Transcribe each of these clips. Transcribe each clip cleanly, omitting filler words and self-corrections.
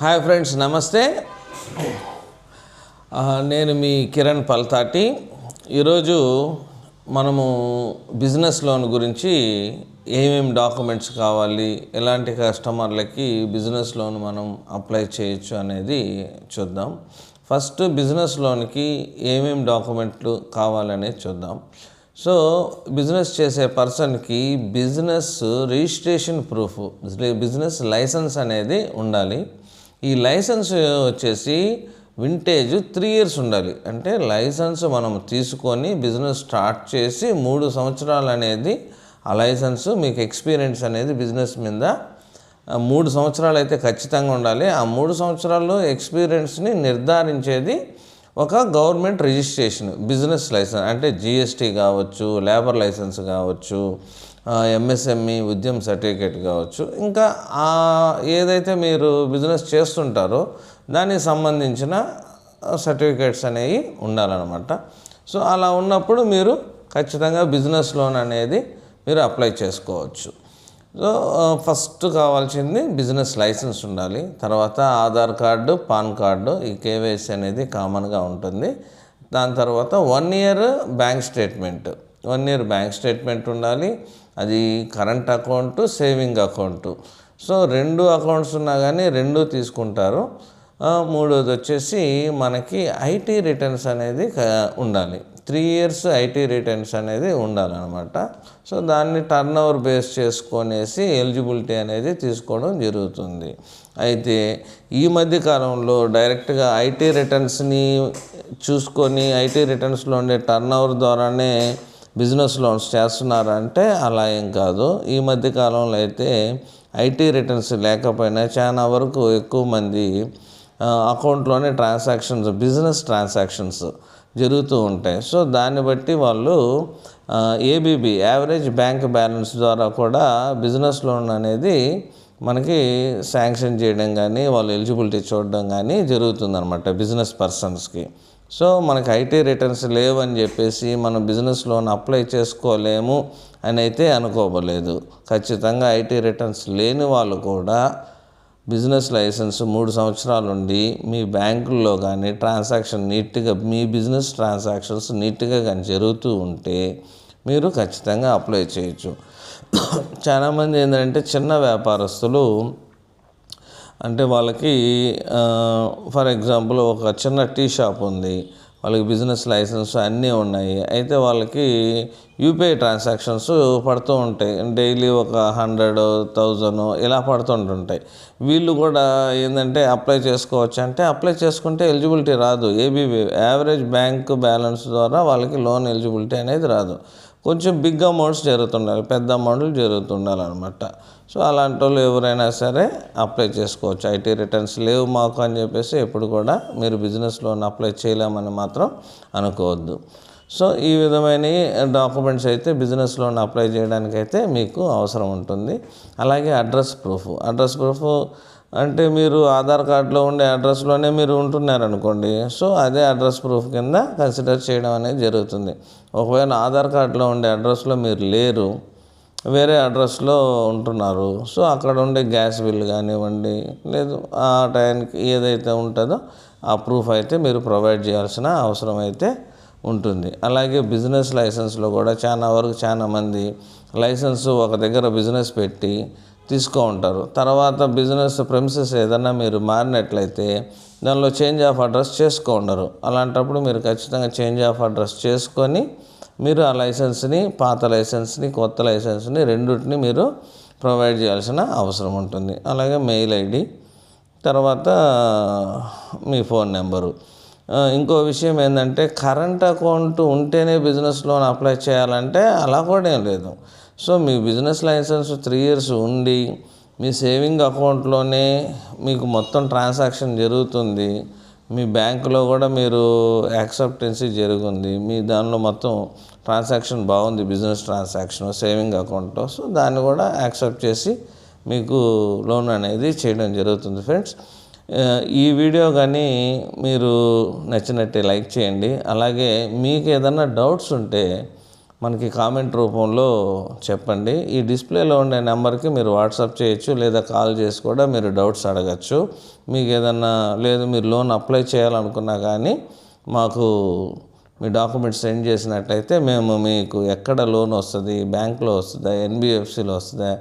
Hi friends, నమస్తే. నేను మీ కిరణ్ పల్తాటి. ఈరోజు మనము బిజినెస్ లోన్ గురించి ఏమేమి డాక్యుమెంట్స్ కావాలి, ఎలాంటి కస్టమర్లకి బిజినెస్ లోన్ మనం అప్లై చేయొచ్చు అనేది చూద్దాం. ఫస్ట్ బిజినెస్ లోన్కి ఏమేమి డాక్యుమెంట్లు కావాలనేది చూద్దాం. సో బిజినెస్ చేసే పర్సన్కి business registration proof, business licence అనేది ఉండాలి. ఈ లైసెన్స్ వచ్చేసి వింటేజ్ 3 years ఉండాలి. అంటే లైసెన్స్ మనం తీసుకొని బిజినెస్ స్టార్ట్ చేసి 3 సంవత్సరాలు అనేది ఆ లైసెన్స్, మీకు ఎక్స్పీరియన్స్ అనేది బిజినెస్ మీద 3 సంవత్సరాలు అయితే ఖచ్చితంగా ఉండాలి. ఆ 3 సంవత్సరాల్లో ఎక్స్పీరియన్స్ని నిర్ధారించేది ఒక గవర్నమెంట్ రిజిస్ట్రేషన్ బిజినెస్ లైసెన్స్. అంటే జిఎస్టీ కావచ్చు, లేబర్ లైసెన్స్ కావచ్చు, ఎంఎస్ఎంఈ ఉద్యమ సర్టిఫికేట్ కావచ్చు, ఇంకా ఏదైతే మీరు బిజినెస్ చేస్తుంటారో దానికి సంబంధించిన సర్టిఫికేట్స్ అనేవి ఉండాలన్నమాట. సో అలా ఉన్నప్పుడు మీరు ఖచ్చితంగా బిజినెస్ లోన్ అనేది మీరు అప్లై చేసుకోవచ్చు. సో ఫస్ట్ కావాల్సింది బిజినెస్ లైసెన్స్ ఉండాలి. తర్వాత ఆధార్ కార్డు, పాన్ కార్డు, ఈ కేవైసీ అనేది కామన్గా ఉంటుంది. దాని తర్వాత 1 year bank statement, 1 year bank statement ఉండాలి. అది current account, saving account. So 2 accounts ఉన్నా కానీ 2 తీసుకుంటారు. మూడోది వచ్చేసి మనకి ఐటీ రిటర్న్స్ అనేది ఉండాలి. 3 years ఐటీ రిటర్న్స్ అనేది ఉండాలన్నమాట. సో దాన్ని టర్న్ ఓవర్ బేస్ చేసుకొనేసి ఎలిజిబిలిటీ అనేది తీసుకోవడం జరుగుతుంది. అయితే ఈ మధ్య కాలంలో డైరెక్ట్గా ఐటీ రిటర్న్స్ని చూసుకొని ఐటీ రిటర్న్స్లో ఉండే టర్న్ ఓవర్ ద్వారానే బిజినెస్ లోన్స్ చేస్తున్నారంటే అలా ఏం కాదు. ఈ మధ్య కాలంలో అయితే ఐటీ రిటర్న్స్ లేకపోయినా చాలా వరకు ఎక్కువ మంది అకౌంట్లోనే ట్రాన్సాక్షన్స్, బిజినెస్ ట్రాన్సాక్షన్స్ జరుగుతూ ఉంటాయి. సో దాన్ని బట్టి వాళ్ళు ఏబీబీ, యావరేజ్ బ్యాంక్ బ్యాలెన్స్ ద్వారా కూడా బిజినెస్ లోన్ అనేది మనకి శాంక్షన్ చేయడం కానీ, వాళ్ళు ఎలిజిబిలిటీ చూడడం కానీ జరుగుతుందన్నమాట బిజినెస్ పర్సన్స్కి. సో మనకి ఐటీ రిటర్న్స్ లేవని చెప్పేసి మనం బిజినెస్ లోన్ అప్లై చేసుకోలేము అని అయితే అనుకోవలేదు. ఖచ్చితంగా ఐటీ రిటర్న్స్ లేని వాళ్ళు కూడా బిజినెస్ లైసెన్స్ 3 సంవత్సరాలు ఉండి మీ బ్యాంకుల్లో కానీ ట్రాన్సాక్షన్ నీట్గా, మీ బిజినెస్ ట్రాన్సాక్షన్స్ నీట్గా కానీ జరుగుతూ ఉంటే మీరు ఖచ్చితంగా అప్లై చేయొచ్చు. చాలామంది ఏంటంటే చిన్న వ్యాపారస్తులు, అంటే వాళ్ళకి ఫర్ ఎగ్జాంపుల్ ఒక చిన్న టీ షాప్ ఉంది, వాళ్ళకి బిజినెస్ లైసెన్స్ అన్నీ ఉన్నాయి. అయితే వాళ్ళకి యూపీఐ ట్రాన్సాక్షన్స్ పడుతూ ఉంటాయి. డైలీ ఒక 100,000 ఇలా పడుతుంటుంటాయి. వీళ్ళు కూడా ఏంటంటే అప్లై చేసుకోవచ్చు అంటే అప్లై చేసుకుంటే ఎలిజిబిలిటీ రాదు. ఏబీబీ, యావరేజ్ బ్యాంక్ బ్యాలెన్స్ ద్వారా వాళ్ళకి లోన్ ఎలిజిబిలిటీ అనేది రాదు. కొంచెం బిగ్ అమౌంట్స్ జరుగుతుండాలి, పెద్ద అమౌంట్లు జరుగుతుండాలన్నమాట. సో అలాంటి వాళ్ళు ఎవరైనా సరే అప్లై చేసుకోవచ్చు. ఐటీ రిటర్న్స్ లేవు మాకు అని చెప్పేసి ఎప్పుడు కూడా మీరు బిజినెస్ లోన్ అప్లై చేయలేమని మాత్రం అనుకోవద్దు. సో ఈ విధమైన డాక్యుమెంట్స్ అయితే బిజినెస్ లోన్ అప్లై చేయడానికైతే మీకు అవసరం ఉంటుంది. అలాగే అడ్రస్ ప్రూఫ్ అంటే మీరు ఆధార్ కార్డులో ఉండే అడ్రస్లోనే మీరు ఉంటున్నారనుకోండి, సో అదే అడ్రస్ ప్రూఫ్ కింద కన్సిడర్ చేయడం అనేది జరుగుతుంది. ఒకవేళ ఆధార్ కార్డులో ఉండే అడ్రస్లో మీరు లేరు, వేరే అడ్రస్లో ఉంటున్నారు, సో అక్కడ ఉండే గ్యాస్ బిల్ కానివ్వండి, లేదు ఆ టైంకి ఏదైతే ఉంటుందో ఆ ప్రూఫ్ అయితే మీరు ప్రొవైడ్ చేయాల్సిన అవసరం అయితే ఉంటుంది. అలాగే బిజినెస్ లైసెన్స్లో కూడా చాలా మంది లైసెన్స్ ఒక దగ్గర బిజినెస్ పెట్టి తీసుకో ఉంటారు. తర్వాత బిజినెస్ ప్రెమిసెస్ ఏదన్నా మీరు మారినట్లయితే దానిలో చేంజ్ ఆఫ్ అడ్రస్ ఉండరు. అలాంటప్పుడు మీరు ఖచ్చితంగా చేంజ్ ఆఫ్ అడ్రస్ చేసుకొని మీరు ఆ లైసెన్స్ని, పాత లైసెన్స్ని, కొత్త లైసెన్స్ని రెండింటిని మీరు ప్రొవైడ్ చేయాల్సిన అవసరం ఉంటుంది. అలాగే మెయిల్ ఐడి, తర్వాత మీ ఫోన్ నెంబరు. ఇంకో విషయం ఏంటంటే కరెంట్ అకౌంట్ ఉంటేనే బిజినెస్ లోన్ అప్లై చేయాలంటే అలా కూడా ఏం లేదు. సో మీ బిజినెస్ లైసెన్స్ 3 years ఉండి మీ సేవింగ్ అకౌంట్లోనే మీకు మొత్తం ట్రాన్సాక్షన్ జరుగుతుంది, మీ బ్యాంకులో కూడా మీరు యాక్సెప్టెన్సీ జరుగుతుంది, మీ దానిలో మొత్తం ట్రాన్సాక్షన్ బాగుంది, బిజినెస్ ట్రాన్సాక్షన్ సేవింగ్ అకౌంట్లో, సో దాన్ని కూడా యాక్సెప్ట్ చేసి మీకు లోన్ అనేది చేయడం జరుగుతుంది. ఫ్రెండ్స్, ఈ వీడియో కానీ మీరు నచ్చినట్టే లైక్ చేయండి. అలాగే మీకు ఏదైనా డౌట్స్ ఉంటే మనకి కామెంట్ రూపంలో చెప్పండి. ఈ డిస్ప్లేలో ఉండే నెంబర్కి మీరు వాట్సాప్ చేయొచ్చు, లేదా కాల్ చేసి కూడా మీరు డౌట్స్ అడగచ్చు. మీకు ఏదన్నా లేదు మీరు లోన్ అప్లై చేయాలనుకున్నా కానీ మాకు మీ డాక్యుమెంట్స్ సెండ్ చేసినట్లయితే మేము మీకు ఎక్కడ లోన్ వస్తుంది, బ్యాంక్లో వస్తుందా, ఎన్బిఎఫ్సిలో వస్తుందా,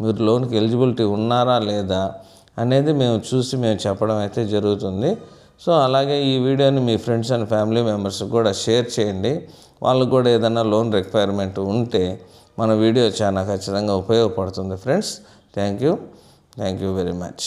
మీరు లోన్కి ఎలిజిబిలిటీ ఉన్నారా లేదా అనేది మేము చూసి మేము చెప్పడం అయితే జరుగుతుంది. సో అలాగే ఈ వీడియోని మీ ఫ్రెండ్స్ అండ్ ఫ్యామిలీ మెంబర్స్కి కూడా షేర్ చేయండి. వాళ్ళకు కూడా ఏదైనా లోన్ రిక్వైర్మెంట్ ఉంటే మన వీడియో చాలా ఖచ్చితంగా ఉపయోగపడుతుంది friends. Thank you very much.